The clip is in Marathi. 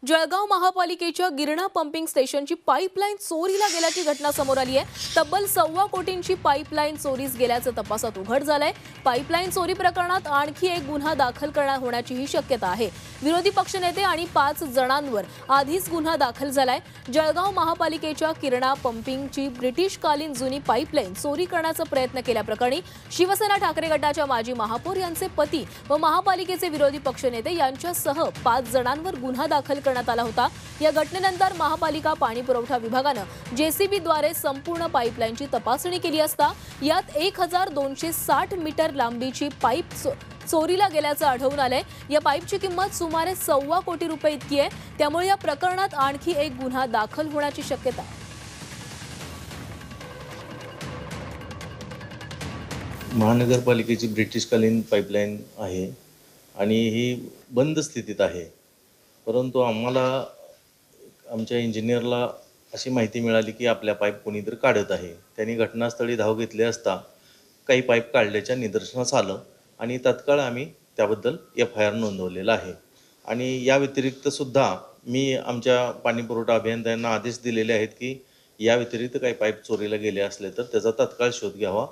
जळगाव महापालिकेच्या गिरणा पंपिंग स्टेशनची पाईपलाईन चोरीला गेल्याची घटना समोर आली आहे। तब्बल 1.25 कोटींची पाईपलाईन चोरीस गेल्याचं तपासात उघड झालंय। पाईपलाईन चोरी प्रकरणात आणखी एक गुन्हा दाखल करण्यात होण्याचीही शक्यता आहे। विरोधी पक्षनेते आणि 5 जणांवर आधीच गुन्हा दाखल झालाय। जळगाव महापालिकेच्या गिरणा पंपिंगची ब्रिटिशकालीन जुनी पाईपलाईन चोरी करण्याचा प्रयत्न केल्याप्रकरणी शिवसेना ठाकरे गटाच्या माजी महापौर यांचे पती व महापालिकेचे विरोधी पक्षनेते यांच्यासह 5 जणांवर गुन्हा दाखल करण्यात आला होता। या घटनेनंतर महापालिका पाणीपुरवठा विभागाने जेसीबीद्वारे संपूर्ण पाईपलाईनची तपासणी केली असता यात 1260 मीटर लांबीची पाईप चोरीला गेल्याचं आढळून आलंय। या पाईपची किंमत सुमारे 1.25 कोटी रुपये इतकी आहे। त्यामुळे या प्रकरणात आणखी एक गुन्हा दाखल होण्याची शक्यता आहे। महानगरपालिकेची ब्रिटिशकालीन पाईपलाईन आहे आणि ही बंद स्थितीत आहे, परंतु आम्हाला आमच्या इंजिनियरला अशी माहिती मिळाली की आपल्या पाईप कोणीतरी काढत आहे। त्यांनी घटनास्थळी धाव घेतली असता काही पाईप काढल्याच्या निदर्शनास आलं आणि तत्काळ आम्ही त्याबद्दल FIR नोंदवलेला आहे। आणि या व्यतिरिक्त सुद्धा मी आमच्या पाणीपुरवठा अभियंत्यांना आदेश दिलेले आहेत की या व्यतिरिक्त काही पाईप चोरीला गेले असले तर त्याचा तत्काळ शोध घ्यावा।